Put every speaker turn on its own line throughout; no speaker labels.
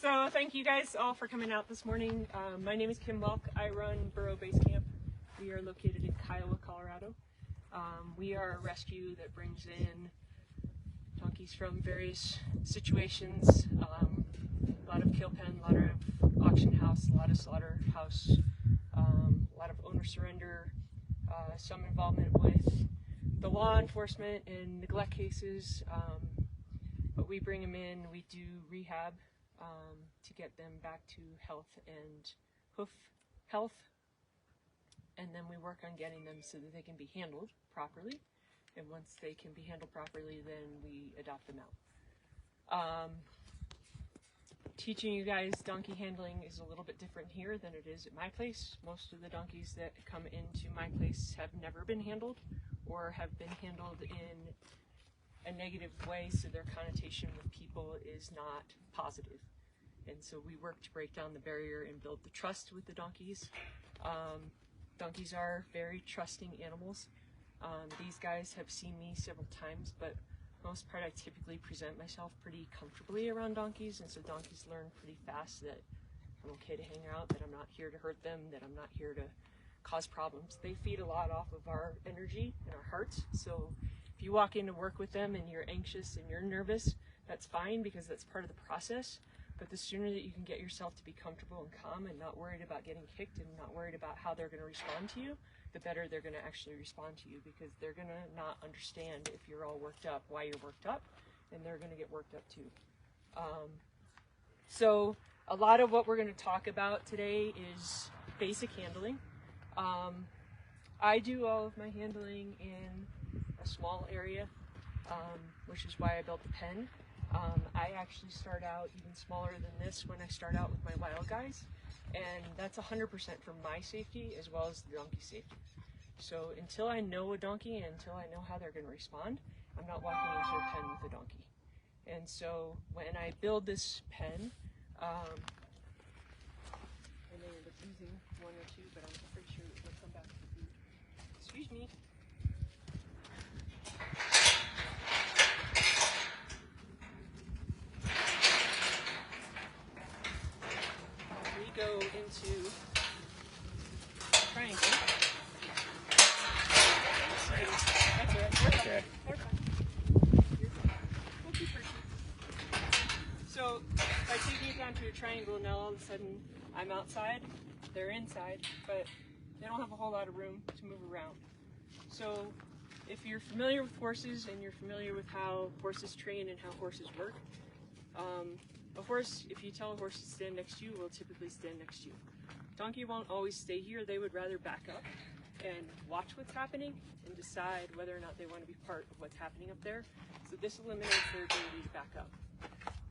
So thank you guys all for coming out this morning. My name is Kim Welk. I run Burro Base Camp. We are located in Kiowa, Colorado. We are a rescue that brings in donkeys from various situations. A lot of kill pen, a lot of auction house, a lot of slaughterhouse, a lot of owner surrender, some involvement with the law enforcement in neglect cases. But we bring them in, we do rehab to get them back to health and hoof health, and then we work on getting them so that they can be handled properly, and once they can be handled properly, then we adopt them out. Teaching you guys donkey handling is a little bit different here than it is at my place. Most of the donkeys that come into my place have never been handled or have been handled in a negative way, so their connotation with people is not positive. And so we work to break down the barrier and build the trust with the donkeys. Donkeys are very trusting animals. These guys have seen me several times, but most part I typically present myself pretty comfortably around donkeys, and so donkeys learn pretty fast that I'm okay to hang out, that I'm not here to hurt them, that I'm not here to cause problems. They feed a lot off of our energy and our hearts, so if you walk in to work with them and you're anxious and you're nervous, that's fine because that's part of the process. But the sooner that you can get yourself to be comfortable and calm and not worried about getting kicked and not worried about how they're going to respond to you, the better they're going to actually respond to you, because they're going to not understand if you're all worked up, why you're worked up, and they're going to get worked up too. So a lot of what we're going to talk about today is basic handling. I do all of my handling in a small area, which is why I built the pen. I actually start out even smaller than this when I start out with my wild guys, and that's 100% for my safety as well as the donkey safety. So until I know a donkey and until I know how they're going to respond, I'm not walking into a pen with a donkey. And so when I build this pen, I may end up using one or two, but I'm pretty sure it will come back to the food. Excuse me. Go into triangle. That's right. Okay. We're fine. We'll keep pushing. So by taking it down to a triangle, now all of a sudden I'm outside, they're inside, but they don't have a whole lot of room to move around. So if you're familiar with horses and you're familiar with how horses train and how horses work, a horse, if you tell a horse to stand next to you, will typically stand next to you. Donkey won't always stay here. They would rather back up and watch what's happening and decide whether or not they want to be part of what's happening up there. So this eliminates their ability to back up.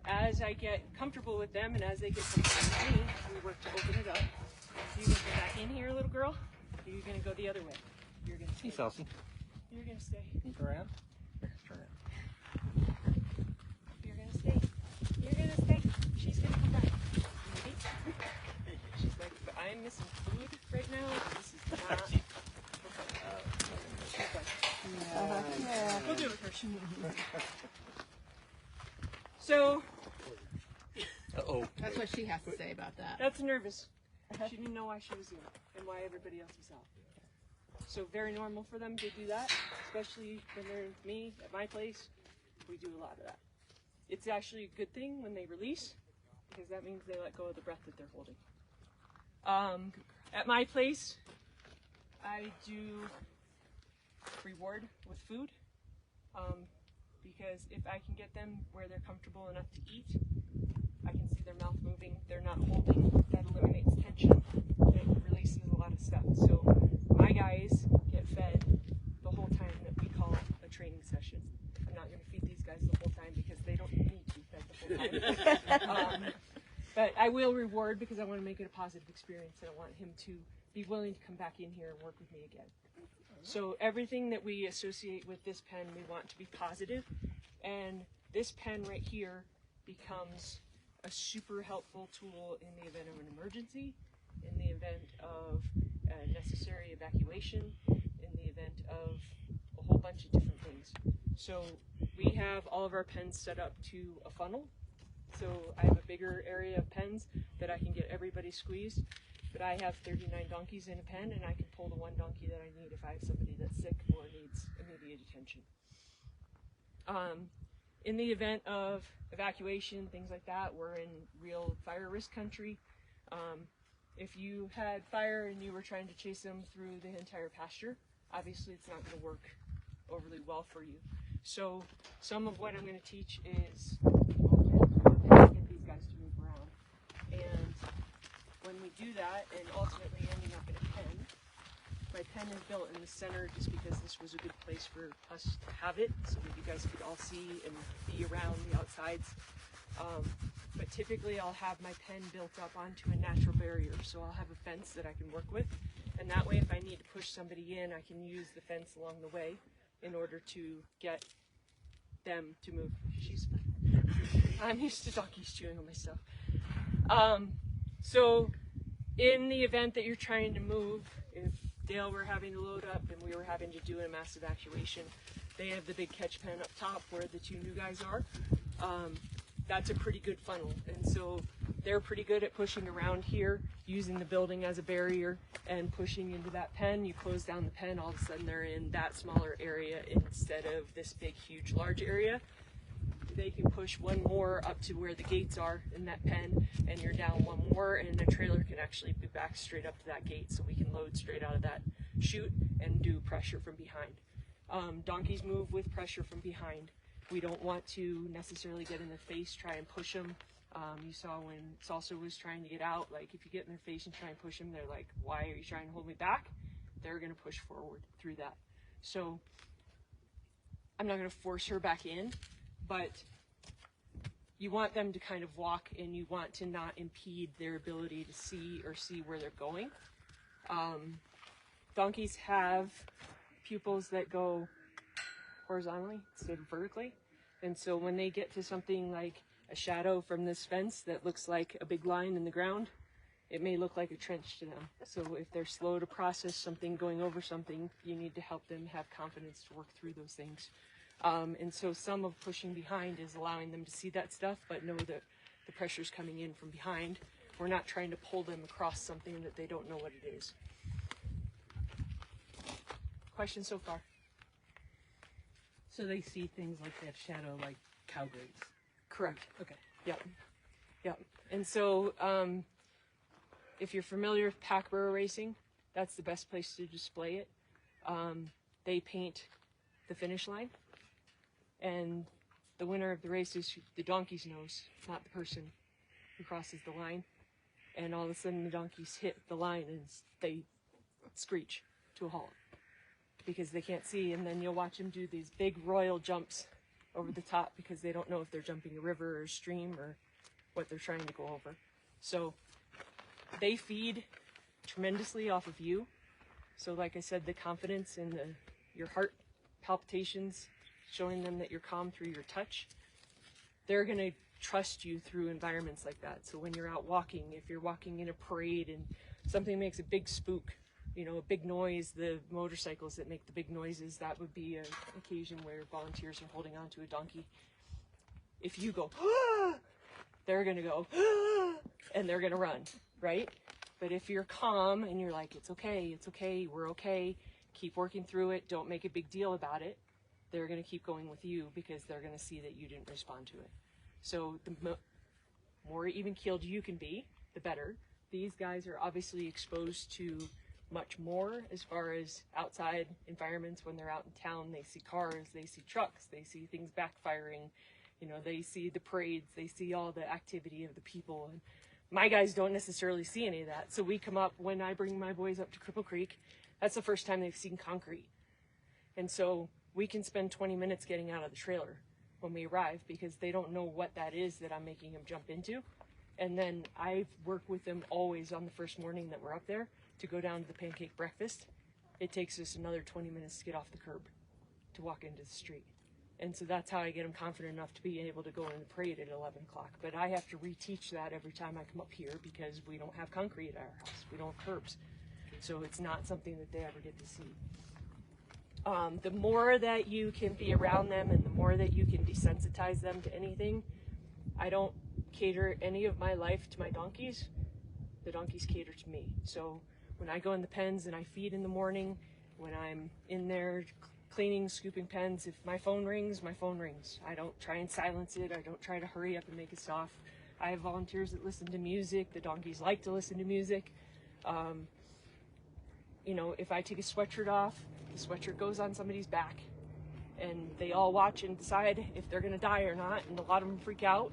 As I get comfortable with them and as they get comfortable with me, we work to open it up. So you're going to go back in here, little girl, or you're going to go the other way. You're going to stay.
Hey, Celsi.
You're going to stay.
Can you go around? Here, turn it.
You're going to stay. You're going to stay. She's going to come back. Maybe. She's like, but I'm missing food right now. This is not. She's like, yeah. We'll do it with her. So.
Uh-oh.
That's what she has to say about that.
That's nervous. She didn't know why she was in and why everybody else was out. So very normal for them to do that, especially when they're with me at my place. We do a lot of that. It's actually a good thing when they release, because that means they let go of the breath that they're holding. At my place, I do reward with food, because if I can get them where they're comfortable enough to eat, I can see their mouth moving, they're not holding, that eliminates tension, and it releases a lot of stuff. So my guys get fed the whole time that we call a training session. I'm not going to feed these guys the whole time because they don't need to be fed the whole time. But I will reward because I want to make it a positive experience, and I want him to be willing to come back in here and work with me again. So everything that we associate with this pen, we want to be positive, and this pen right here becomes a super helpful tool in the event of an emergency, in the event of a necessary evacuation, in the event of a whole bunch of different things. So we have all of our pens set up to a funnel, So I have a bigger area of pens that I can get everybody squeezed. But I have 39 donkeys in a pen, and I can pull the one donkey that I need if I have somebody that's sick or needs immediate attention. In the event of evacuation, things like that, we're in real fire risk country. If you had fire and you were trying to chase them through the entire pasture, obviously it's not going to work overly well for you. So some of what I'm going to teach is get these guys to move around. And when we do that, and ultimately ending up in a pen, my pen is built in the center just because this was a good place for us to have it, so that you guys could all see and be around the outsides. But typically I'll have my pen built up onto a natural barrier, so I'll have a fence that I can work with, and that way if I need to push somebody in, I can use the fence along the way in order to get them to move. I'm used to donkeys chewing on my stuff. So in the event that you're trying to move, if Dale were having to load up and we were having to do a mass evacuation, they have the big catch pen up top where the two new guys are. That's a pretty good funnel, and so they're pretty good at pushing around here, using the building as a barrier and pushing into that pen. You close down the pen, all of a sudden they're in that smaller area instead of this big, huge, large area. They can push one more up to where the gates are in that pen, and you're down one more, and the trailer can actually be back straight up to that gate, so we can load straight out of that chute and do pressure from behind. Donkeys move with pressure from behind. We don't want to necessarily get in their face, try and push them. You saw when Salsa was trying to get out, like if you get in their face and try and push them, they're like, why are you trying to hold me back? They're going to push forward through that. So I'm not going to force her back in, but you want them to kind of walk, and you want to not impede their ability to see where they're going. Donkeys have pupils that go horizontally instead of vertically, and so when they get to something like a shadow from this fence that looks like a big line in the ground, it may look like a trench to them. So if they're slow to process something going over something, you need to help them have confidence to work through those things. And so some of pushing behind is allowing them to see that stuff, but know that the pressure's coming in from behind. We're not trying to pull them across something that they don't know what it is. Questions so far?
So they see things like that shadow, like cow grates.
Correct.
Okay.
Yep. Yep. And so if you're familiar with pack burro racing, that's the best place to display it. They paint the finish line, and the winner of the race is the donkey's nose, not the person who crosses the line. And all of a sudden the donkeys hit the line and they screech to a halt because they can't see, and then you'll watch them do these big royal jumps over the top because they don't know if they're jumping a river or a stream or what they're trying to go over. So they feed tremendously off of you. So like I said, the confidence and your heart palpitations, showing them that you're calm through your touch, they're going to trust you through environments like that. So when you're out walking, if you're walking in a parade and something makes a big spook, you know, a big noise, the motorcycles that make the big noises, that would be an occasion where volunteers are holding onto a donkey. If you go, ah, they're going to go, ah, and they're going to run, right? But if you're calm and you're like, it's okay, we're okay, keep working through it, don't make a big deal about it, they're going to keep going with you because they're going to see that you didn't respond to it. So the more even-keeled you can be, the better. These guys are obviously exposed to much more as far as outside environments. When they're out in town, they see cars, they see trucks, they see things backfiring, you know, they see the parades, they see all the activity of the people. And my guys don't necessarily see any of that. So we come up, when I bring my boys up to Cripple Creek, that's the first time they've seen concrete. And so we can spend 20 minutes getting out of the trailer when we arrive because they don't know what that is that I'm making them jump into. And then I work with them always on the first morning that we're up there to go down to the pancake breakfast. It takes us another 20 minutes to get off the curb to walk into the street. And so that's how I get them confident enough to be able to go in the parade at 11 o'clock. But I have to reteach that every time I come up here because we don't have concrete at our house. We don't have curbs. So it's not something that they ever get to see. The more that you can be around them and the more that you can desensitize them to anything, I don't cater any of my life to my donkeys, the donkeys cater to me. So when I go in the pens and I feed in the morning, when I'm in there cleaning, scooping pens, if my phone rings, my phone rings. I don't try and silence it. I don't try to hurry up and make it stop. I have volunteers that listen to music. The donkeys like to listen to music. You know, if I take a sweatshirt off, the sweatshirt goes on somebody's back, and they all watch and decide if they're gonna die or not, and a lot of them freak out,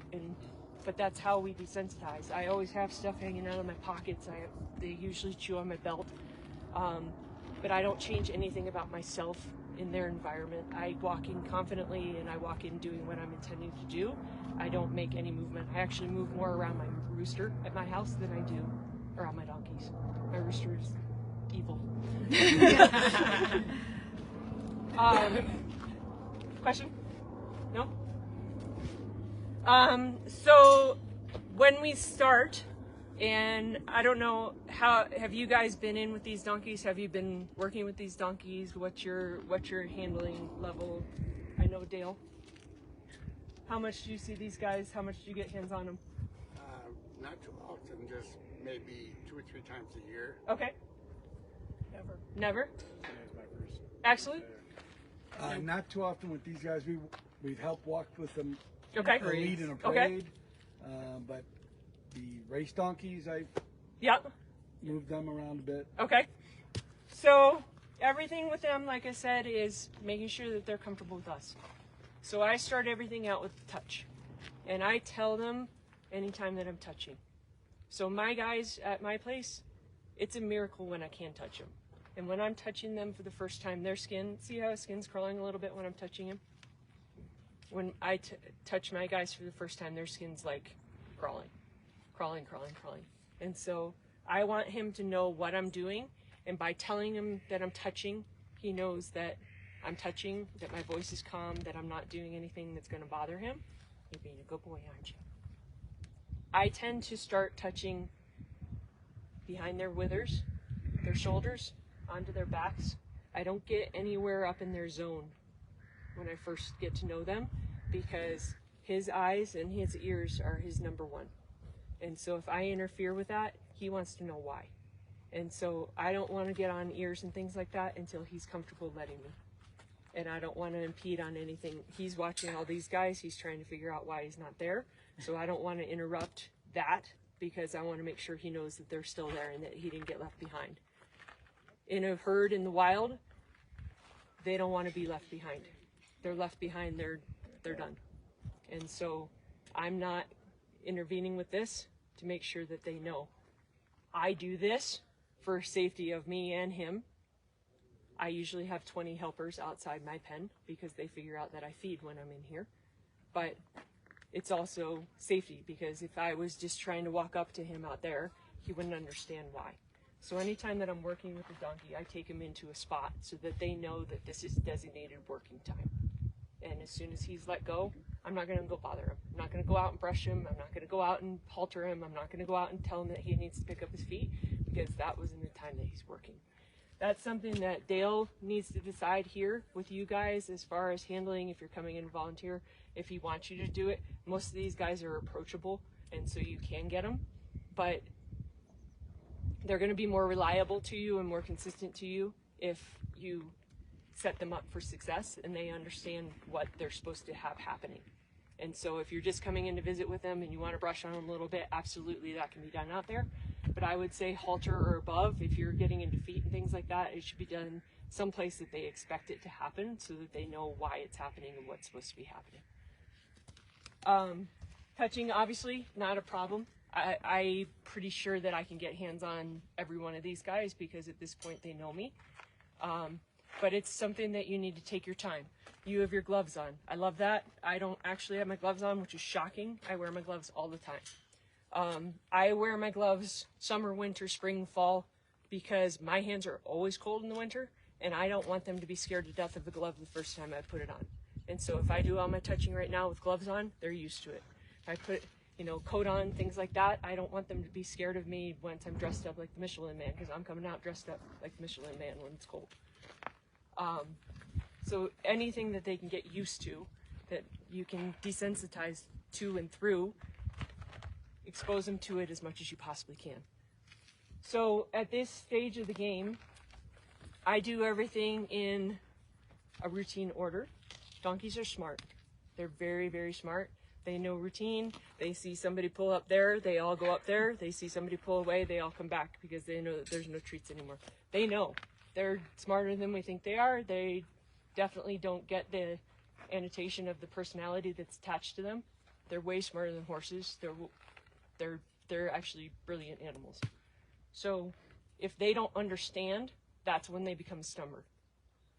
but that's how we desensitize. I always have stuff hanging out of my pockets. They usually chew on my belt, but I don't change anything about myself in their environment. I walk in confidently, and I walk in doing what I'm intending to do. I don't make any movement. I actually move more around my rooster at my house than I do around my donkeys. My rooster is evil. Question? No? So when we start, and I don't know, how have you guys been in with these donkeys? Have you been working with these donkeys? What's your handling level? I know, Dale. How much do you see these guys? How much do you get hands on them?
Not too often, just maybe 2 or 3 times a year.
Okay.
Never.
Never?
That was my first.
Actually?
Not too often with these guys. We've helped walk with them.
Okay.
A lead in a
Okay.
parade. But the race donkeys, I've
Yep.
moved them around a bit.
Okay. So everything with them, like I said, is making sure that they're comfortable with us. So I start everything out with touch. And I tell them anytime that I'm touching. So my guys at my place, it's a miracle when I can touch them. And when I'm touching them for the first time, their skin, see how his skin's crawling a little bit when I'm touching him? When I touch my guys for the first time, their skin's like crawling. And so I want him to know what I'm doing, and by telling him that I'm touching, he knows that I'm touching, that my voice is calm, that I'm not doing anything that's going to bother him. You're being a good boy, aren't you? I tend to start touching behind their withers, their shoulders, onto their backs. I don't get anywhere up in their zone when I first get to know them, because his eyes and his ears are his number one. And so if I interfere with that, he wants to know why. And so I don't want to get on ears and things like that until he's comfortable letting me. And I don't want to impede on anything. He's watching all these guys. He's trying to figure out why he's not there. So I don't want to interrupt that, because I want to make sure he knows that they're still there and that he didn't get left behind. In a herd in the wild, they don't want to be left behind. They're left behind, they're done. And so I'm not intervening with this to make sure that they know. I do this for safety of me and him. I usually have 20 helpers outside my pen because they figure out that I feed when I'm in here. But it's also safety, because if I was just trying to walk up to him out there, he wouldn't understand why. So anytime that I'm working with the donkey, I take him into a spot so that they know that this is designated working time. And as soon as he's let go, I'm not going to go bother him. I'm not going to go out and brush him. I'm not going to go out and halter him. I'm not going to go out and tell him that he needs to pick up his feet, because that wasn't the time that he's working. That's something that Dale needs to decide here with you guys as far as handling if you're coming in to volunteer. If he wants you to do it, most of these guys are approachable, and so you can get them. But they're going to be more reliable to you and more consistent to you if you set them up for success and they understand what they're supposed to have happening. And so if you're just coming in to visit with them and you want to brush on them a little bit, absolutely that can be done out there. But I would say halter or above, if you're getting into feet and things like that, it should be done someplace that they expect it to happen so that they know why it's happening and what's supposed to be happening. Touching, obviously, not a problem. I'm pretty sure that I can get hands on every one of these guys because at this point they know me. But it's something that you need to take your time. You have your gloves on. I love that. I don't actually have my gloves on, which is shocking. I wear my gloves all the time. I wear my gloves summer, winter, spring, fall, because my hands are always cold in the winter, and I don't want them to be scared to death of the glove the first time I put it on. And so if I do all my touching right now with gloves on, they're used to it. If I put, coat on, things like that, I don't want them to be scared of me once I'm dressed up like the Michelin Man, because I'm coming out dressed up like the Michelin Man when it's cold. So anything that they can get used to, that you can desensitize to and through, expose them to it as much as you possibly can. So at this stage of the game, I do everything in a routine order. Donkeys are smart. They're very, very smart. They know routine. They see somebody pull up there, they all go up there. They see somebody pull away, they all come back because they know that there's no treats anymore. They know. They're smarter than we think they are. They definitely don't get the annotation of the personality that's attached to them. They're way smarter than horses. They're actually brilliant animals. So if they don't understand, that's when they become stubborn.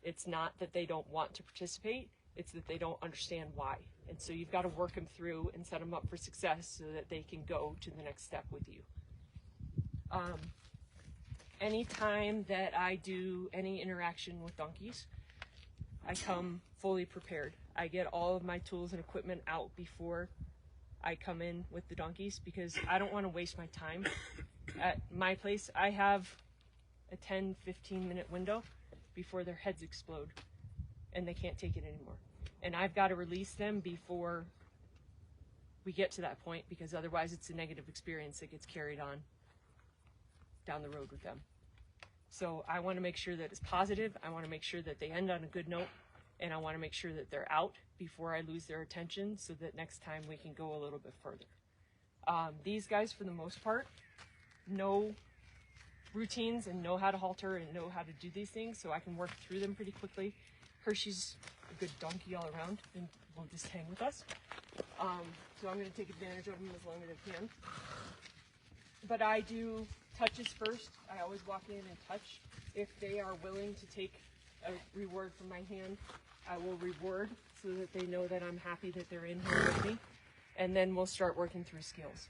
It's not that they don't want to participate, it's that they don't understand why. And so you've got to work them through and set them up for success so that they can go to the next step with you. Anytime that I do any interaction with donkeys, I come fully prepared. I get all of my tools and equipment out before I come in with the donkeys because I don't want to waste my time. At my place, I have a 10-15 minute window before their heads explode and they can't take it anymore. And I've got to release them before we get to that point because otherwise it's a negative experience that gets carried on down the road with them. So I want to make sure that it's positive. I want to make sure that they end on a good note, and I want to make sure that they're out before I lose their attention so that next time we can go a little bit further. These guys, for the most part, know routines and know how to halter and know how to do these things, so I can work through them pretty quickly. Hershey's a good donkey all around and will just hang with us. So I'm going to take advantage of them as long as I can. But I do touches first. I always walk in and touch. If they are willing to take a reward from my hand, I will reward so that they know that I'm happy that they're in here with me. And then we'll start working through skills.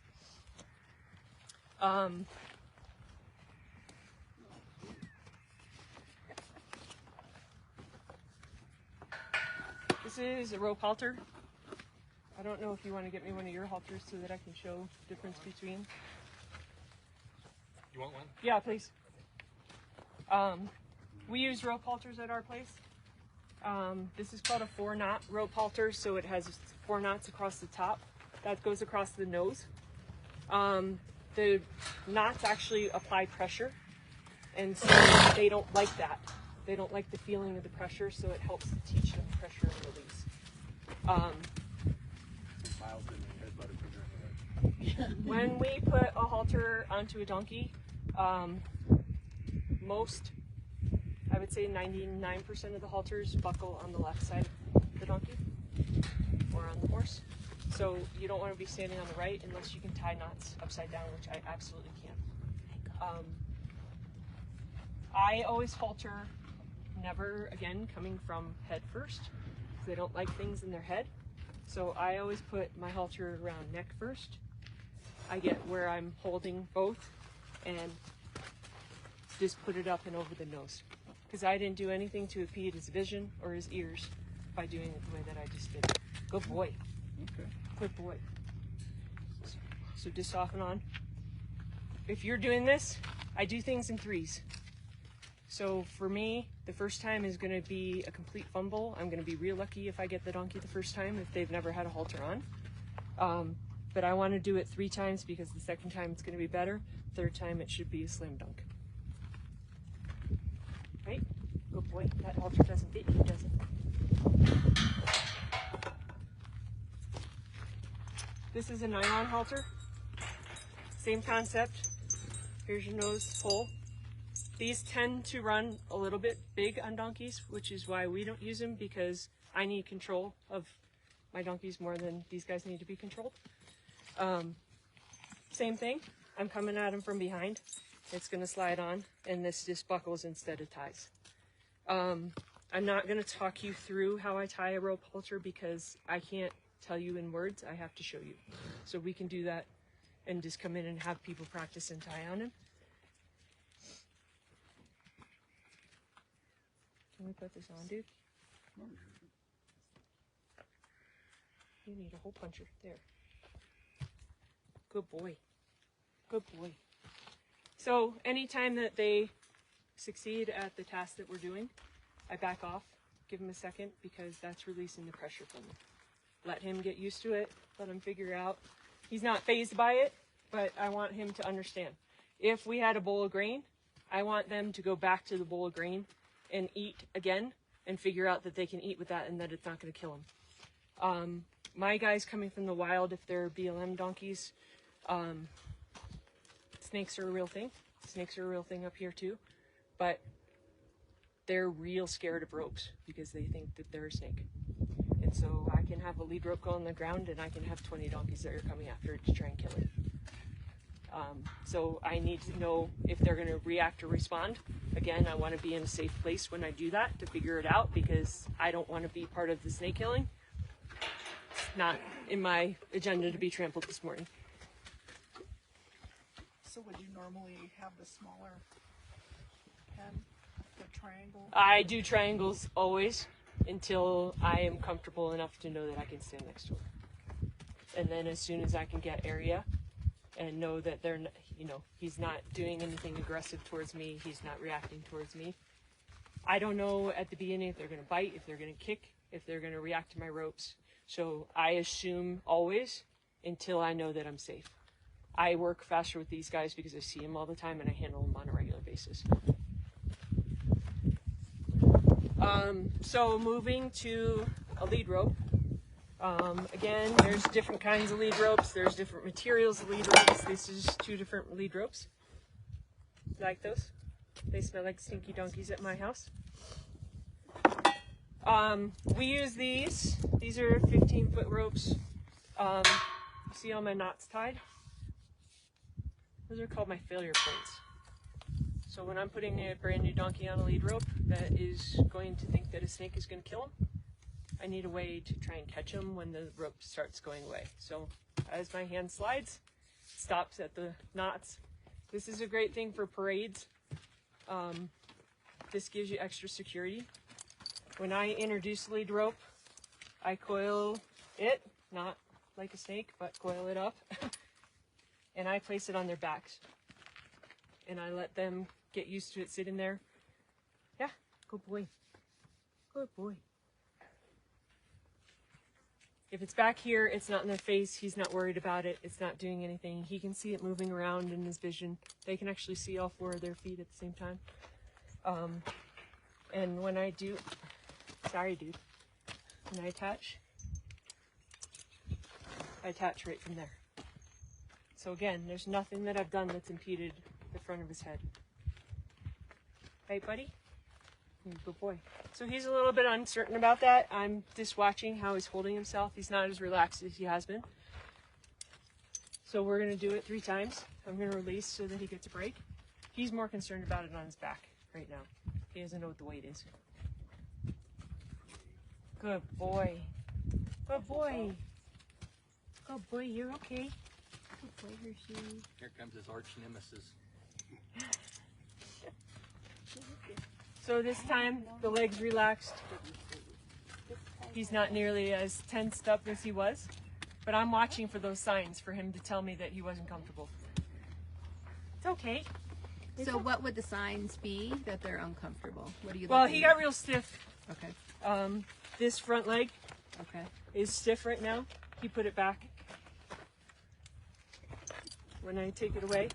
This is a rope halter. I don't know if you want to get me one of your halters so that I can show the difference between.
You want one?
Yeah, please. We use rope halters at our place. This is called a 4-knot rope halter, so it has 4 knots across the top. That goes across the nose. The knots actually apply pressure, and so they don't like that. They don't like the feeling of the pressure, so it helps to teach them pressure and release. When we put a halter onto a donkey, most, I would say 99% of the halters buckle on the left side of the donkey or on the horse. So you don't want to be standing on the right unless you can tie knots upside down, which I absolutely can. I always halter, never again coming from head first, because they don't like things in their head. So I always put my halter around neck first. I get where I'm holding both and just put it up and over the nose. Because I didn't do anything to impede his vision or his ears by doing it the way that I just did. Good boy.
Okay.
Good boy. So just off and on. If you're doing this, I do things in 3s. So for me, the first time is going to be a complete fumble. I'm going to be real lucky if I get the donkey the first time if they've never had a halter on. But I want to do it 3 times because the second time it's going to be better. Third time it should be a slam dunk. Right? Good boy. That halter doesn't fit you, does it? This is a nylon halter. Same concept. Here's your nose hole. These tend to run a little bit big on donkeys, which is why we don't use them, because I need control of my donkeys more than these guys need to be controlled. Same thing. I'm coming at them from behind. It's going to slide on, and this just buckles instead of ties. I'm not going to talk you through how I tie a rope halter because I can't tell you in words. I have to show you. So we can do that and just come in and have people practice and tie on him. Can we put this on, dude? You need a hole puncher. There. Good boy. Good boy. So anytime that they succeed at the task that we're doing, I back off, give him a second, because that's releasing the pressure from him. Let him get used to it. Let him figure out. He's not fazed by it. but I want him to understand. If we had a bowl of grain, I want them to go back to the bowl of grain and eat again and figure out that they can eat with that and that it's not going to kill them. My guys coming from the wild, if they're BLM donkeys, snakes are a real thing. Snakes are a real thing up here too, but they're real scared of ropes because they think that they're a snake. And so I can have a lead rope go on the ground and I can have 20 donkeys that are coming after it to try and kill it. So I need to know if they're going to react or respond. Again, I want to be in a safe place when I do that to figure it out because I don't want to be part of the snake killing. It's not in my agenda to be trampled this morning.
So would you normally have the smaller pen, the triangle?
I do triangles always until I am comfortable enough to know that I can stand next to her. And then as soon as I can get area and know that they're, he's not doing anything aggressive towards me, he's not reacting towards me. I don't know at the beginning if they're going to bite, if they're going to kick, if they're going to react to my ropes. So I assume always until I know that I'm safe. I work faster with these guys because I see them all the time and I handle them on a regular basis. So moving to a lead rope. Again, there's different kinds of lead ropes. There's different materials of lead ropes. This is 2 different lead ropes. You like those? They smell like stinky donkeys at my house. We use these. These are 15-foot ropes. You see all my knots tied? Those are called my failure points. So when I'm putting a brand new donkey on a lead rope that is going to think that a snake is going to kill him, I need a way to try and catch him when the rope starts going away. So as my hand slides, it stops at the knots. This is a great thing for parades. This gives you extra security. When I introduce the lead rope, I coil it, not like a snake, but coil it up. And I place it on their backs. And I let them get used to it sitting there. Yeah, good boy. Good boy. If it's back here, it's not in their face. He's not worried about it. It's not doing anything. He can see it moving around in his vision. They can actually see all 4 of their feet at the same time. And when I do, sorry dude, when I attach right from there. So again, there's nothing that I've done that's impeded the front of his head. Hey, buddy? Good boy. So he's a little bit uncertain about that. I'm just watching how he's holding himself. He's not as relaxed as he has been. So we're going to do it 3 times. I'm going to release so that he gets a break. He's more concerned about it on his back right now. He doesn't know what the weight is. Good boy. Good boy. Good boy, you're okay.
Here comes his arch nemesis.
So this time, the leg's relaxed. He's not nearly as tensed up as he was, but I'm watching for those signs for him to tell me that he wasn't comfortable. It's okay.
So what would the signs be that they're uncomfortable? What do you?
Well, he got real stiff.
Okay.
This front leg
Okay.
is stiff right now. He put it back. When I take it away,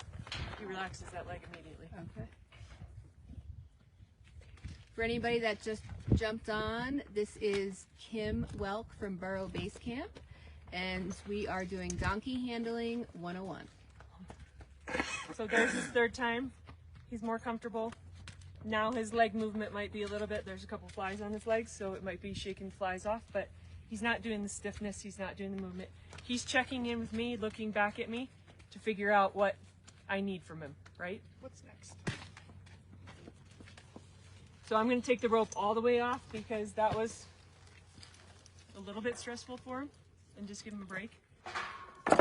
he relaxes that leg immediately.
Okay. For anybody that just jumped on, this is Kim Welk from Burrow Base Camp, and we are doing Donkey Handling 101.
So there's his 3rd time. He's more comfortable. Now his leg movement might be a little bit, there's a couple flies on his legs, so it might be shaking flies off, but he's not doing the stiffness, he's not doing the movement. He's checking in with me, looking back at me to figure out what I need from him, right?
What's next?
So I'm going to take the rope all the way off because that was a little bit stressful for him, and just give him a break.
You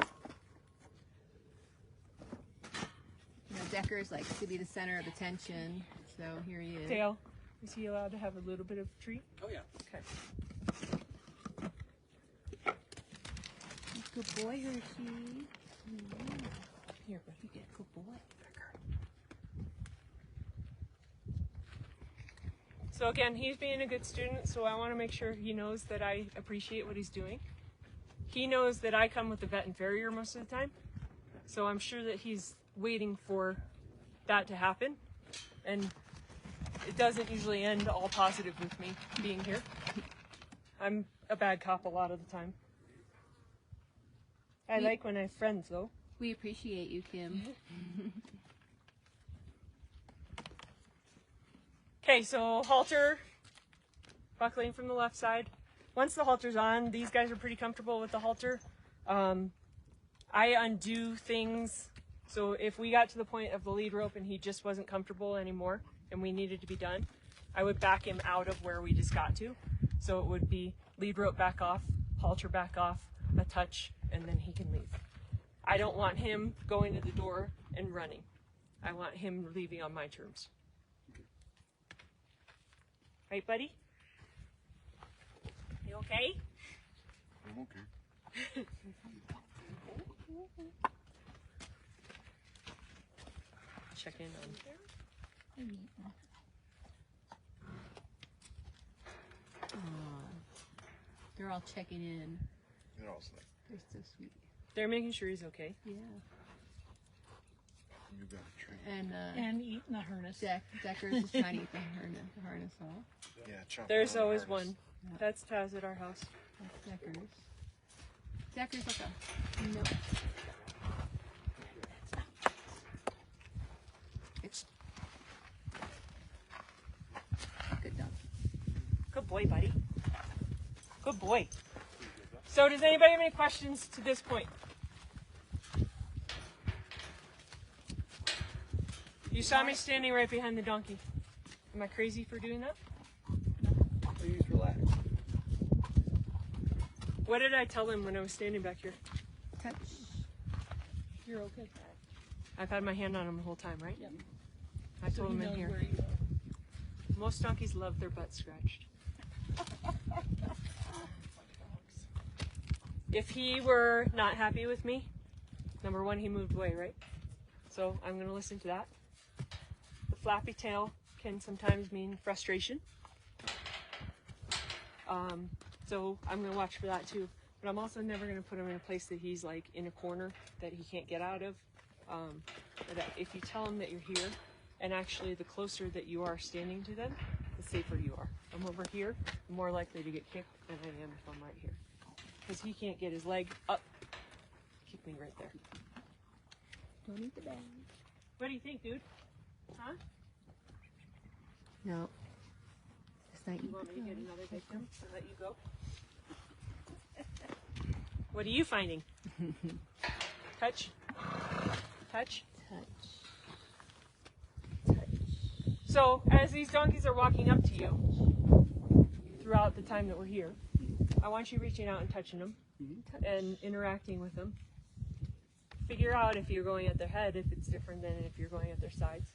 know, Decker's like to be the center of attention, so here he is.
Dale, is he allowed to have a little bit of treat?
Oh yeah.
Okay.
Good boy, Hershey.
Here, buddy.
You get a good boy.
So again, he's being a good student, so I want to make sure he knows that I appreciate what he's doing. He knows that I come with the vet and farrier most of the time, So I'm sure that he's waiting for that to happen. And it doesn't usually end all positive with me being here. I'm a bad cop a lot of the time. I like when I have friends, though.
We appreciate you, Kim.
Okay, so halter, buckling from the left side. Once the halter's on, these guys are pretty comfortable with the halter. I undo things. So if we got to the point of the lead rope and he just wasn't comfortable anymore and we needed to be done, I would back him out of where we just got to. So it would be lead rope back off, halter back off, a touch, and then he can leave. I don't want him going to the door and running. I want him leaving on my terms. Right, buddy? You okay?
I'm okay.
Check in on.
They're all checking in.
You're all set.
They're so sweet.
They're making sure he's okay.
Yeah.
You got a treat.
And eating the harness.
Decker's is trying to eat the harness off.
Yeah, chop
There's
on the
always
harness.
one. That's Taz at our house.
That's Decker's. Decker's like a no. It's good dog.
Good boy, buddy. Good boy. So does anybody have any questions to this point? You saw me standing right behind the donkey. Am I crazy for doing that?
Please relax.
What did I tell him when I was standing back here?
Touch.
You're okay.
I've had my hand on him the whole time, right?
Yep.
I told him
he
in
knows
here.
where you are.
Most donkeys love their butt scratched. If he were not happy with me, number one, he moved away, right? So I'm going to listen to that. The flappy tail can sometimes mean frustration. So I'm going to watch for that too. But I'm also never going to put him in a place that he's like in a corner that he can't get out of. But if you tell him that you're here, and actually the closer that you are standing to them, the safer you are. I'm over here, I'm more likely to get kicked than I am if I'm right here. Because he can't get his leg up, kick me right there.
Don't eat the bag.
What do you think, dude? Huh?
No. It's not
You
eat
want me to
the
get
bag.
another victim and let you go? What are you finding? Touch? Touch?
Touch.
So, as these donkeys are walking up to you throughout the time that we're here, I want you reaching out and touching them and interacting with them. Figure out if you're going at their head, if it's different than if you're going at their sides.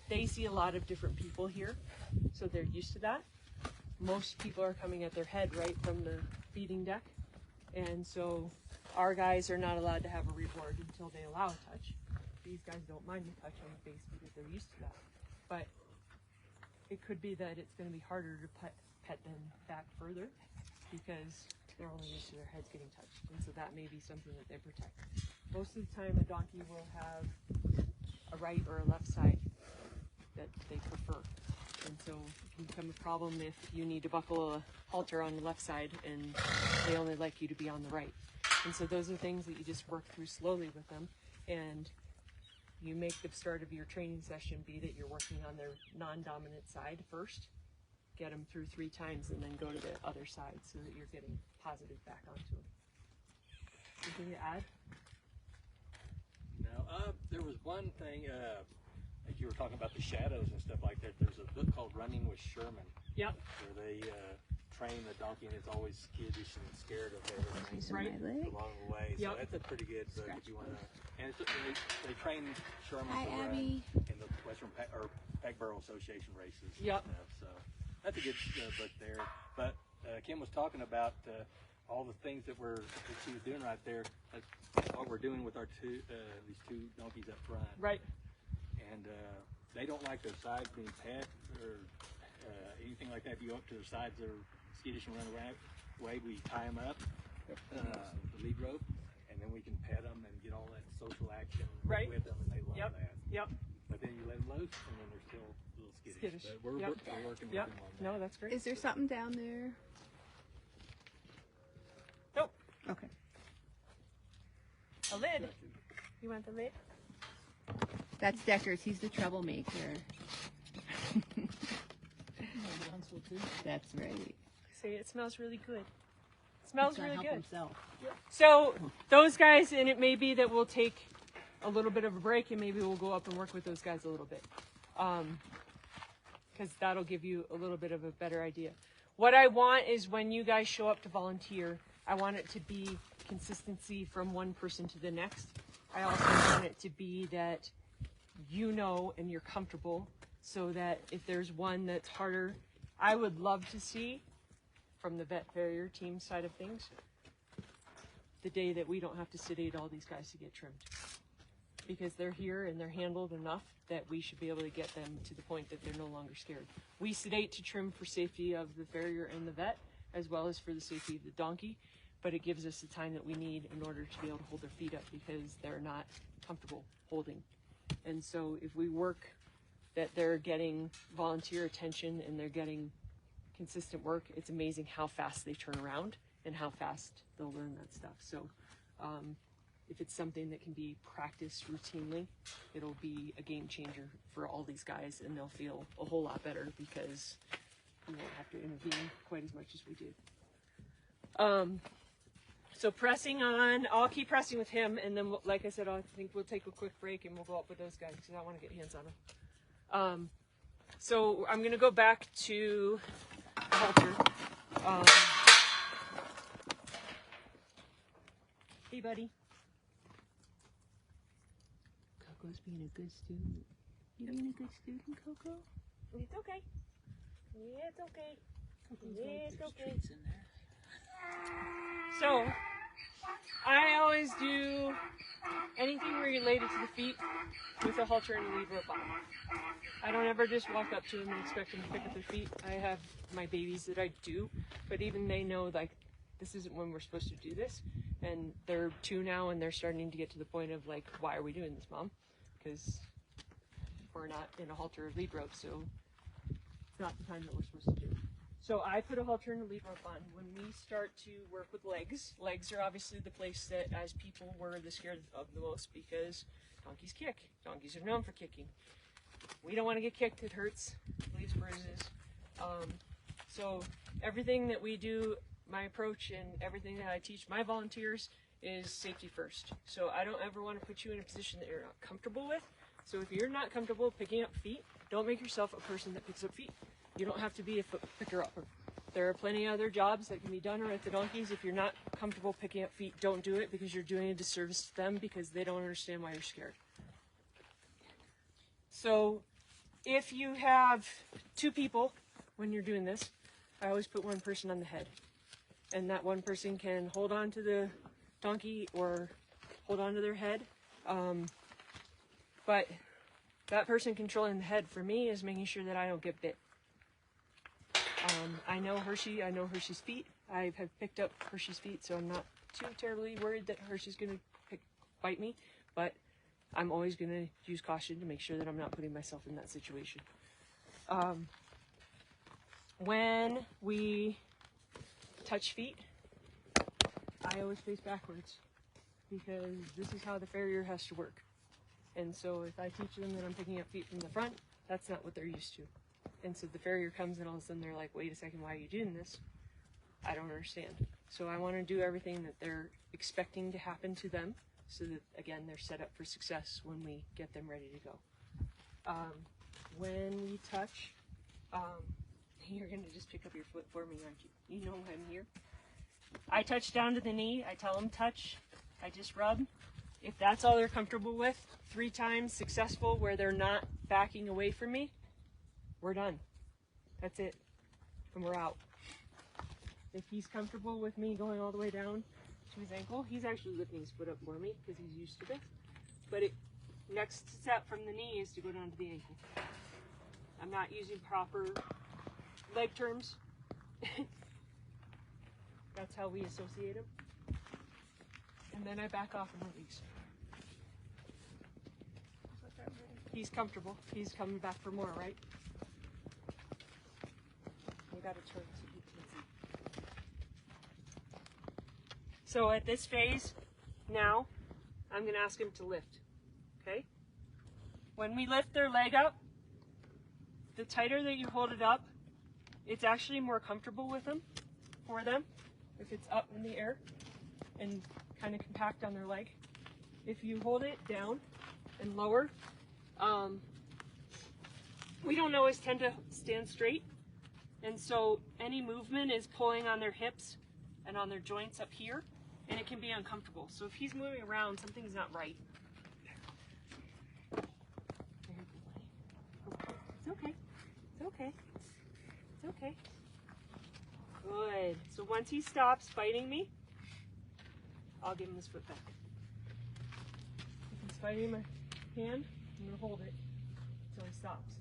They see a lot of different people here, so they're used to that. Most people are coming at their head right from the feeding deck, and so our guys are not allowed to have a reward until they allow a touch. These guys don't mind the touch on the face because they're used to that. But it could be that it's going to be harder to pet them back further because they're only used to their heads getting touched, and so that may be something that they protect. Most of the time, a donkey will have a right or a left side that they prefer, and so it can become a problem if you need to buckle a halter on the left side and they only like you to be on the right. And so those are things that you just work through slowly with them, and you make the start of your training session be that you're working on their non-dominant side first, get them through 3 times, and then go to the other side so that you're getting positive back onto them. Anything to add?
No, there was one thing, like you were talking about the shadows and stuff like that. There's a book called Running with Sherman.
Yep.
Where they train the donkey and it's always skittish and scared of everything
Right.
My leg.
along the way. So
Yep.
that's a pretty good book if you want to. And it's, they train Sherman
Hi,
to run
Abby.
in the Western Peckborough Association races.
Yep.
And stuff, so that's a good book there. But Kim was talking about all the things that she was doing right there. That's what we're doing with our these 2 donkeys up front.
Right.
And they don't like their sides being pet or anything like that. If you go up to their sides, they're skittish and run away. We tie them up, the lead rope, and and then we can pet them and get all that social action
Right.
with them, and they love
Yep.
that.
Yep.
But then you let them loose, and then they're still a little skittish.
Skittish.
But we're,
Yep.
we're working
Yep.
with them on that.
No, that's great.
Is there something down there?
Nope.
Okay.
A lid. You want the lid?
That's Deckers. He's the troublemaker. That's right.
See, it smells really good. It smells
He's
really
not
good.
help himself.
So those guys, and it may be that we'll take a little bit of a break, and maybe we'll go up and work with those guys a little bit, because that'll give you a little bit of a better idea. What I want is when you guys show up to volunteer, I want it to be consistency from one person to the next. I also want it to be that you know and you're comfortable, so that if there's one that's harder, I would love to see from the vet farrier team side of things, the day that we don't have to sedate all these guys to get trimmed, because they're here and they're handled enough that we should be able to get them to the point that they're no longer scared. We sedate to trim for safety of the farrier and the vet, as well as for the safety of the donkey, but it gives us the time that we need in order to be able to hold their feet up, because they're not comfortable holding. And so if we work that they're getting volunteer attention and they're getting consistent work, it's amazing how fast they turn around and how fast they'll learn that stuff. So if it's something that can be practiced routinely, it'll be a game changer for all these guys, and they'll feel a whole lot better because we won't have to intervene quite as much as we do. So pressing on, I'll keep pressing with him, and then, like I said, I think we'll take a quick break and we'll go up with those guys because I want to get hands on them. So I'm going to go back to the halter. Hey, buddy.
Coco's being a good student. You being a good student, Coco?
It's okay. It's okay. It's okay. So, I always do anything related to the feet with a halter and a lead rope on. I don't ever just walk up to them and expect them to pick up their feet. I have my babies that I do, but even they know, like, this isn't when we're supposed to do this. And they're 2 now, and they're starting to get to the point of, like, why are we doing this, Mom? Because we're not in a halter or lead rope, so it's not the time that we're supposed to do it. So I put a halter and a lead rope on. When we start to work with legs are obviously the place that, as people, we're the scared of the most, because donkeys kick. Donkeys are known for kicking. We don't want to get kicked. It hurts, leaves bruises. So everything that we do, my approach and everything that I teach my volunteers is safety first. So I don't ever want to put you in a position that you're not comfortable with. So if you're not comfortable picking up feet, don't make yourself a person that picks up feet. You don't have to be a foot picker upper. There are plenty of other jobs that can be done at the donkeys. If you're not comfortable picking up feet, don't do it, because you're doing a disservice to them, because they don't understand why you're scared. So if you have 2 people when you're doing this, I always put one person on the head. And that one person can hold on to the donkey or hold on to their head. But that person controlling the head for me is making sure that I don't get bit. I know Hershey's feet. I have picked up Hershey's feet, so I'm not too terribly worried that Hershey's going to bite me. But I'm always going to use caution to make sure that I'm not putting myself in that situation. When we touch feet, I always face backwards, because this is how the farrier has to work. And so if I teach them that I'm picking up feet from the front, that's not what they're used to. And so the farrier comes and all of a sudden they're like, wait a second, why are you doing this? I don't understand. So I want to do everything that they're expecting to happen to them, so that, again, they're set up for success when we get them ready to go. When we touch, you're going to just pick up your foot for me, aren't you? You know I'm here. I touch down to the knee. I tell them touch. I just rub. If that's all they're comfortable with, 3 times successful where they're not backing away from me, we're done. That's it. And we're out. If he's comfortable with me going all the way down to his ankle, he's actually lifting his foot up for me because he's used to this. But next step from the knee is to go down to the ankle. I'm not using proper leg terms. That's how we associate them. and then I back off and release. He's comfortable. He's coming back for more, right? We gotta turn so he can see. So at this phase, now, I'm gonna ask him to lift, okay? When we lift their leg up, the tighter that you hold it up, it's actually more comfortable with them, for them, if it's up in the air and kind of compact on their leg. If you hold it down and lower, we don't always tend to stand straight, and so any movement is pulling on their hips and on their joints up here, and it can be uncomfortable. So if he's moving around, something's not right. It's okay. It's okay. It's okay. Good. So once he stops fighting me, I'll give him his foot back. If he's fighting my hand, I'm going to hold it until he stops.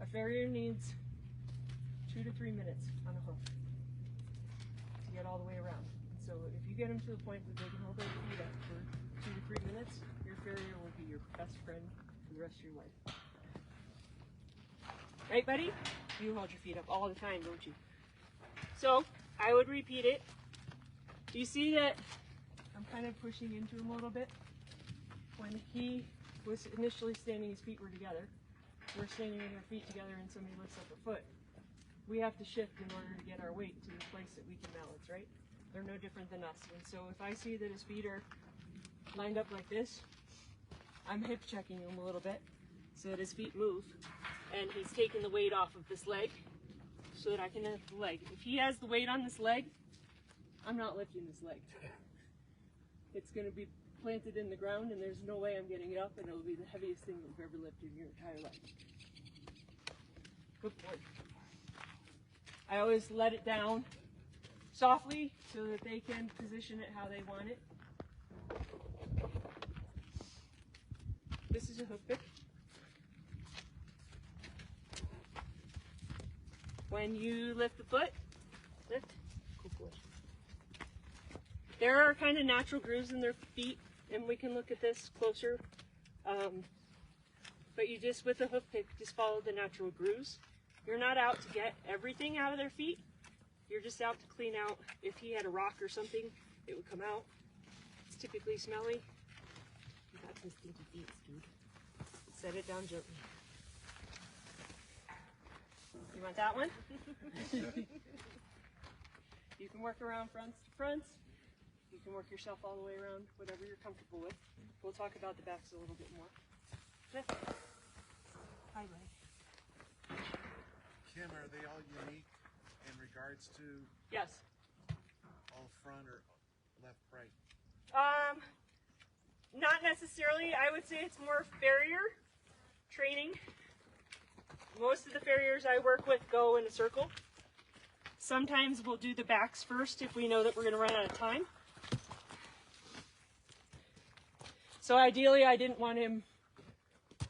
A farrier needs 2 to 3 minutes on a hoof to get all the way around. And so if you get them to the point that they can hold their feet up for 2 to 3 minutes, your farrier will be your best friend for the rest of your life. Right, buddy? You hold your feet up all the time, don't you? So I would repeat it. Do you see that I'm kind of pushing into him a little bit? When he was initially standing, his feet were together. We're standing with our feet together and somebody lifts up a foot. We have to shift in order to get our weight to the place that we can balance, right? They're no different than us. And so if I see that his feet are lined up like this, I'm hip checking him a little bit so that his feet move. And he's taking the weight off of this leg so that I can lift the leg. If he has the weight on this leg, I'm not lifting this leg. It's going to be planted in the ground and there's no way I'm getting it up, and it'll be the heaviest thing you've ever lifted in your entire life. Good boy. I always let it down softly so that they can position it how they want it. This is a hoof pick. When you lift the foot, lift. Good boy. There are kind of natural grooves in their feet, and we can look at this closer. But you just, with the hoof pick, just follow the natural grooves. You're not out to get everything out of their feet. You're just out to clean out. If he had a rock or something, it would come out. It's typically smelly. You got some stinky feet, dude. Set it down gently. You want that one? You can work around fronts to fronts. You can work yourself all the way around, whatever you're comfortable with. We'll talk about the backs a little bit more. Hi, buddy.
Kim, are they all unique in regards to
Yes.
all front or left, right?
Not necessarily. I would say it's more farrier training. Most of the farriers I work with go in a circle. Sometimes we'll do the backs first if we know that we're going to run out of time. So ideally, I didn't want him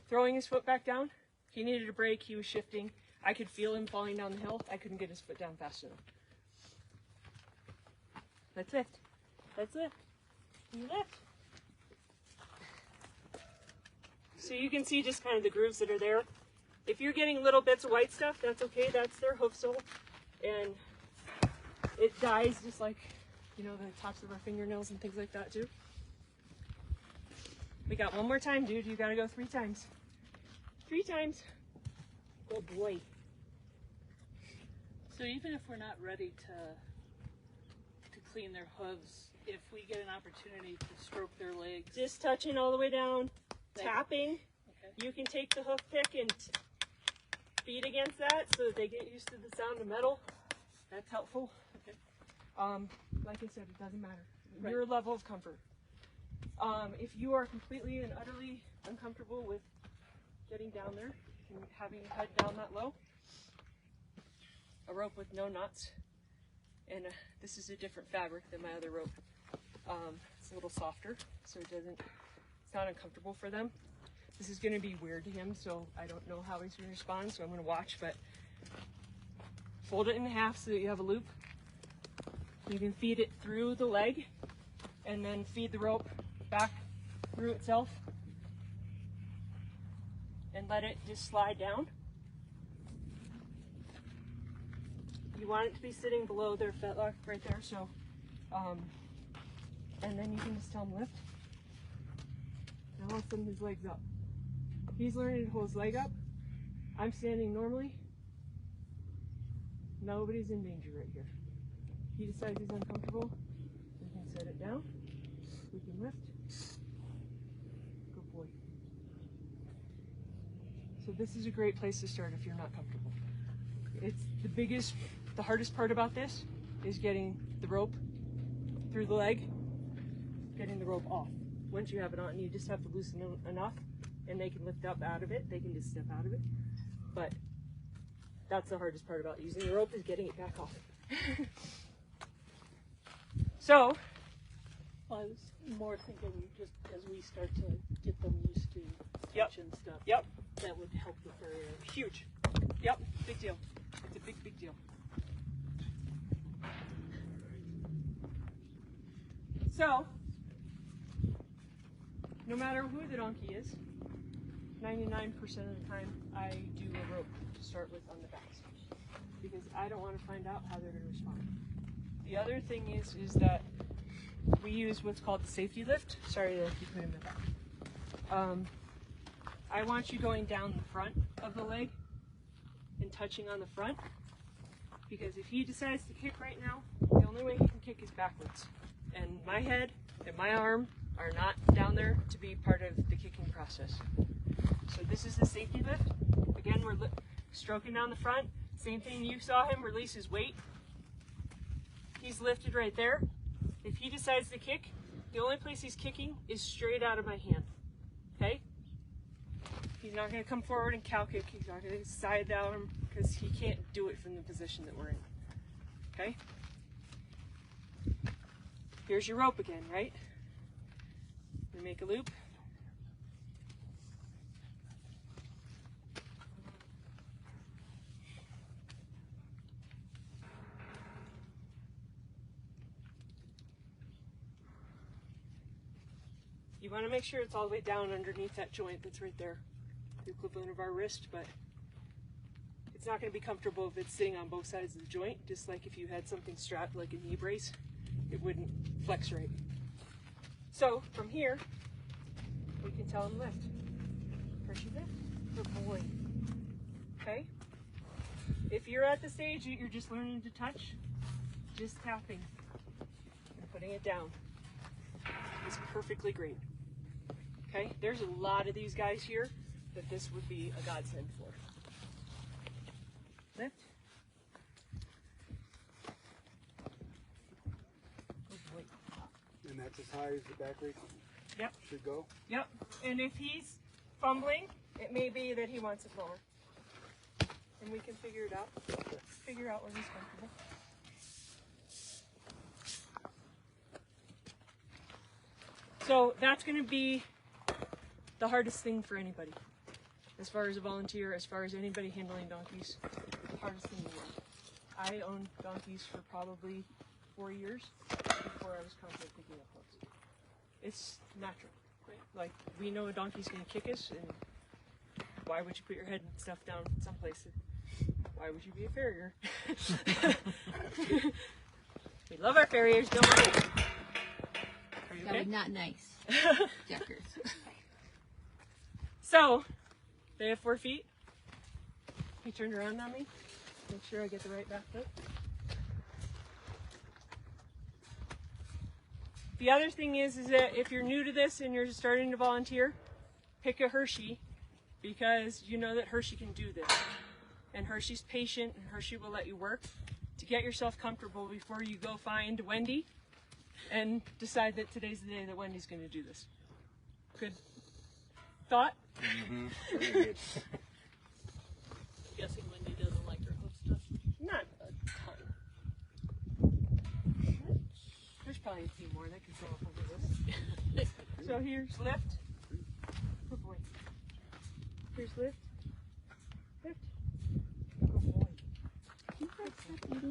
throwing his foot back down. He needed a break. He was shifting. I could feel him falling down the hill. I couldn't get his foot down fast enough. Let's lift. Let's lift. You lift. So you can see just kind of the grooves that are there. If you're getting little bits of white stuff, that's okay. That's their hoof sole. And it dies just like, you know, the tops of our fingernails and things like that too. We got one more time, dude. You gotta go 3 times. 3 times. Good boy.
So even if we're not ready to clean their hooves, if we get an opportunity to stroke their legs,
Just touching all the way down, tapping.
okay.
You can take the hoof pick and beat against that so that they get used to the sound of metal. That's helpful.
Okay.
Like I said, it doesn't matter.
Right.
Your level of comfort. If you are completely and utterly uncomfortable with getting down there and having your head down that low, a rope with no knots, and this is a different fabric than my other rope. It's a little softer, so it's not uncomfortable for them. This is going to be weird to him, so I don't know how he's going to respond, so I'm going to watch, but fold it in half so that you have a loop. You can feed it through the leg, and then feed the rope back through itself and let it just slide down. You want it to be sitting below their fetlock right there, so, and then you can just tell him lift. Now I'll send his legs up. He's learning to hold his leg up. I'm standing normally. Nobody's in danger right here. He decides he's uncomfortable, we can set it down, we can lift. Good boy. So this is a great place to start if you're not comfortable. It's the hardest part about this is getting the rope through the leg, getting the rope off. Once you have it on, you just have to loosen it enough and they can lift up out of it. They can just step out of it. But that's the hardest part about using the rope, is getting it back off. So,
Well, I was more thinking just as we start to get them used to
Yep.
touch and stuff.
Yep.
That would help the farrier.
Huge. Yep, big deal. It's a big, big deal. So, no matter who the donkey is, 99% of the time I do a rope to start with on the back, because I don't want to find out how they're going to respond. The other thing is that we use what's called the safety lift. Sorry to keep putting it back. I want you going down the front of the leg and touching on the front, because if he decides to kick right now, the only way he can kick is backwards. And my head and my arm are not down there to be part of the kicking process. So this is the safety lift. Again, we're stroking down the front. Same thing, you saw him release his weight. He's lifted right there. If he decides to kick, the only place he's kicking is straight out of my hand. Okay? He's not going to come forward and cow kick. He's not going to side down because he can't do it from the position that we're in. Okay? Here's your rope again, right? We make a loop. You want to make sure it's all the way down underneath that joint that's right there, the equivalent of our wrist, but it's not going to be comfortable if it's sitting on both sides of the joint, just like if you had something strapped like a knee brace, it wouldn't flex right. So from here, we can tell him lift. Hershey lift. Good boy. Okay? If you're at the stage that you're just learning to touch, just tapping and putting it down is perfectly great. Okay? There's a lot of these guys here that this would be a godsend for. Lift. Good boy.
And that's as high as the back rate
Yep.
should go?
Yep. And if he's fumbling, it may be that he wants it lower. And we can figure it out. Figure out where he's comfortable. So that's going to be the hardest thing for anybody. As far as a volunteer, as far as anybody handling donkeys, the hardest thing in the world. I owned donkeys for probably 4 years before I was confident picking up hooks. It's natural. Right? Like, we know a donkey's going to kick us, and why would you put your head and stuff down someplace? Why would you be a farrier? We love our farriers, don't we? Are you
That
okay?
was not nice. Jackers.
So, they have 4 feet. He turned around on me. Make sure I get the right back foot. The other thing is that if you're new to this and you're starting to volunteer, pick a Hershey, because you know that Hershey can do this. And Hershey's patient, and Hershey will let you work to get yourself comfortable before you go find Wendy and decide that today's the day that Wendy's going to do this. Good thought?
Guessing Wendy doesn't like her hoof stuff.
Not a ton. There's probably a few more that can go up over this. So here's lift. Good boy. Here's lift. Lift. Good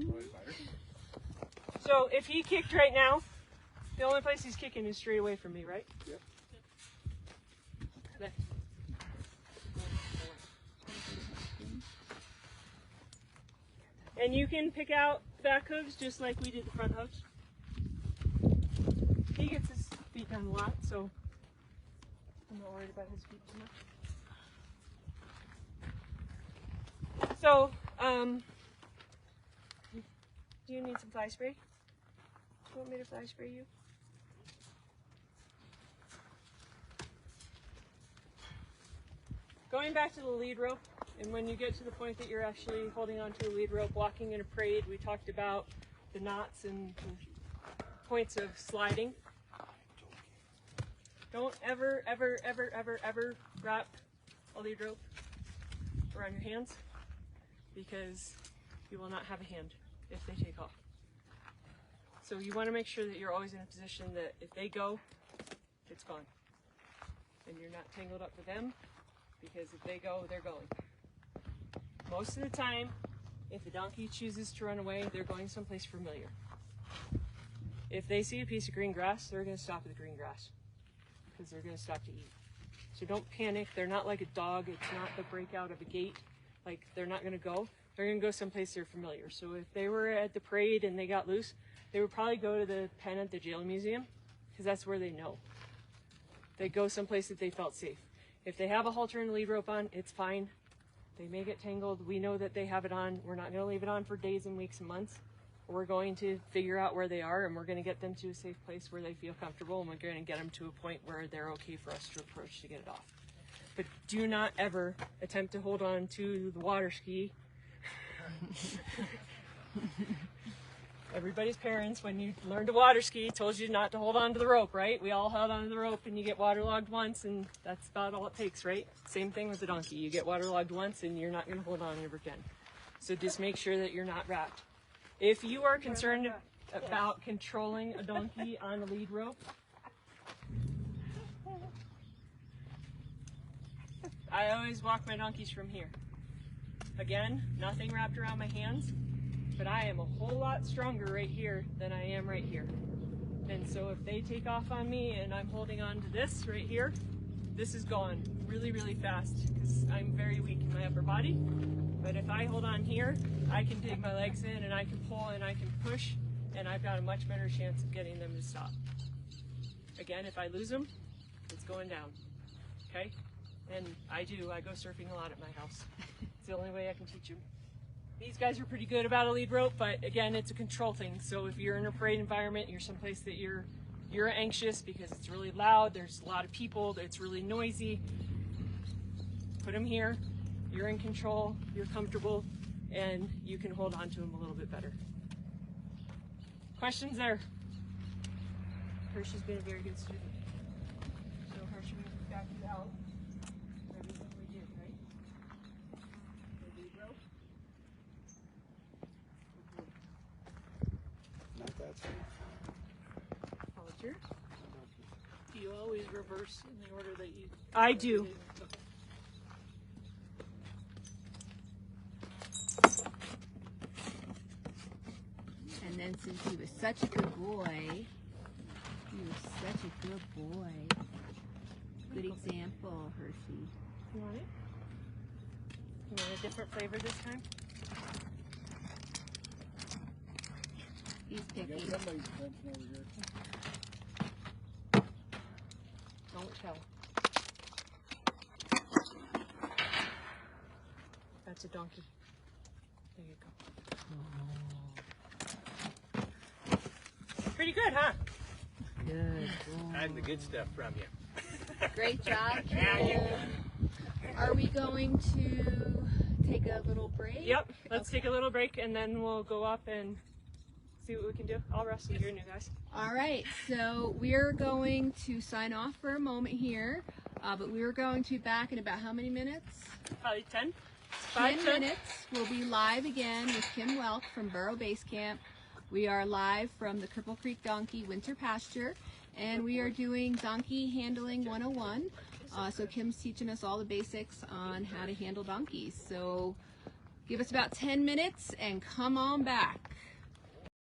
boy. So if he kicked right now, The only place he's kicking is straight away from me, right?
Yep.
There. And you can pick out back hooves just like we did the front hooves. He gets his feet done a lot, so I'm not worried about his feet too much. So, do you need some fly spray? Do you want me to fly spray you? Going back to the lead rope, and when you get to the point that you're actually holding onto a lead rope, walking in a parade, we talked about the knots and the points of sliding. Don't ever, ever, ever, ever, ever wrap a lead rope around your hands, because you will not have a hand if they take off. So you want to make sure that you're always in a position that if they go, it's gone. And you're not tangled up with them, because if they go, they're going. Most of the time, if the donkey chooses to run away, they're going someplace familiar. If they see a piece of green grass, they're going to stop at the green grass, because they're going to stop to eat. So don't panic. They're not like a dog. It's not the breakout of a gate. Like, they're not going to go. They're going to go someplace they're familiar. So if they were at the parade and they got loose, they would probably go to the pen at the jail museum, because that's where they know. They go someplace that they felt safe. If they have a halter and lead rope on, it's fine. They may get tangled. We know that they have it on. We're not going to leave it on for days and weeks and months. We're going to figure out where they are, and we're going to get them to a safe place where they feel comfortable, and we're going to get them to a point where they're okay for us to approach to get it off. But do not ever attempt to hold on to the water ski. Everybody's parents, when you learned to water ski, told you not to hold on to the rope, right? We all held on to the rope and you get waterlogged once, and that's about all it takes, right? Same thing with the donkey. You get waterlogged once and you're not going to hold on ever again. So just make sure that you're not wrapped. If you are concerned about controlling a donkey on a lead rope, I always walk my donkeys from here. Again, nothing wrapped around my hands. But I am a whole lot stronger right here than I am right here. And so if they take off on me and I'm holding on to this right here, this is gone really, really fast, because I'm very weak in my upper body. But if I hold on here, I can dig my legs in and I can pull and I can push, and I've got a much better chance of getting them to stop. Again, if I lose them, it's going down, okay? And I go surfing a lot at my house. It's the only way I can teach them. These guys are pretty good about a lead rope, but again, it's a control thing. So if you're in a parade environment, you're someplace that you're anxious because it's really loud, there's a lot of people, it's really noisy, put them here. You're in control, you're comfortable, and you can hold on to them a little bit better. Questions there? Hershey's been a very good student. So Hershey, we back it out. Everything we did, right? The lead rope.
Not that small.
Halter.
Do you always reverse in the order that you?
I do.
And then since he was such a good boy, good example, Hershey.
You want it? You want a different flavor this time?
He's
Yeah,
picking.
somebody's punching over here.
Don't tell. That's a donkey. There you go. Pretty good, huh?
Good.
Hiding the good stuff from you.
Great job, Kim. Are we going to take a little break?
Yep. Let's take a little break and then we'll go up and see what we can do. I'll wrestle your new guys.
All right, so we're going to sign off for a moment here, but we're going to be back in about how many minutes?
Probably 10.
10 minutes. We'll be live again with Kim Welk from Burro Base Camp. We are live from the Cripple Creek Donkey Winter Pasture, and we are doing Donkey Handling 101. So Kim's teaching us all the basics on how to handle donkeys. So give us about 10 minutes and come on back.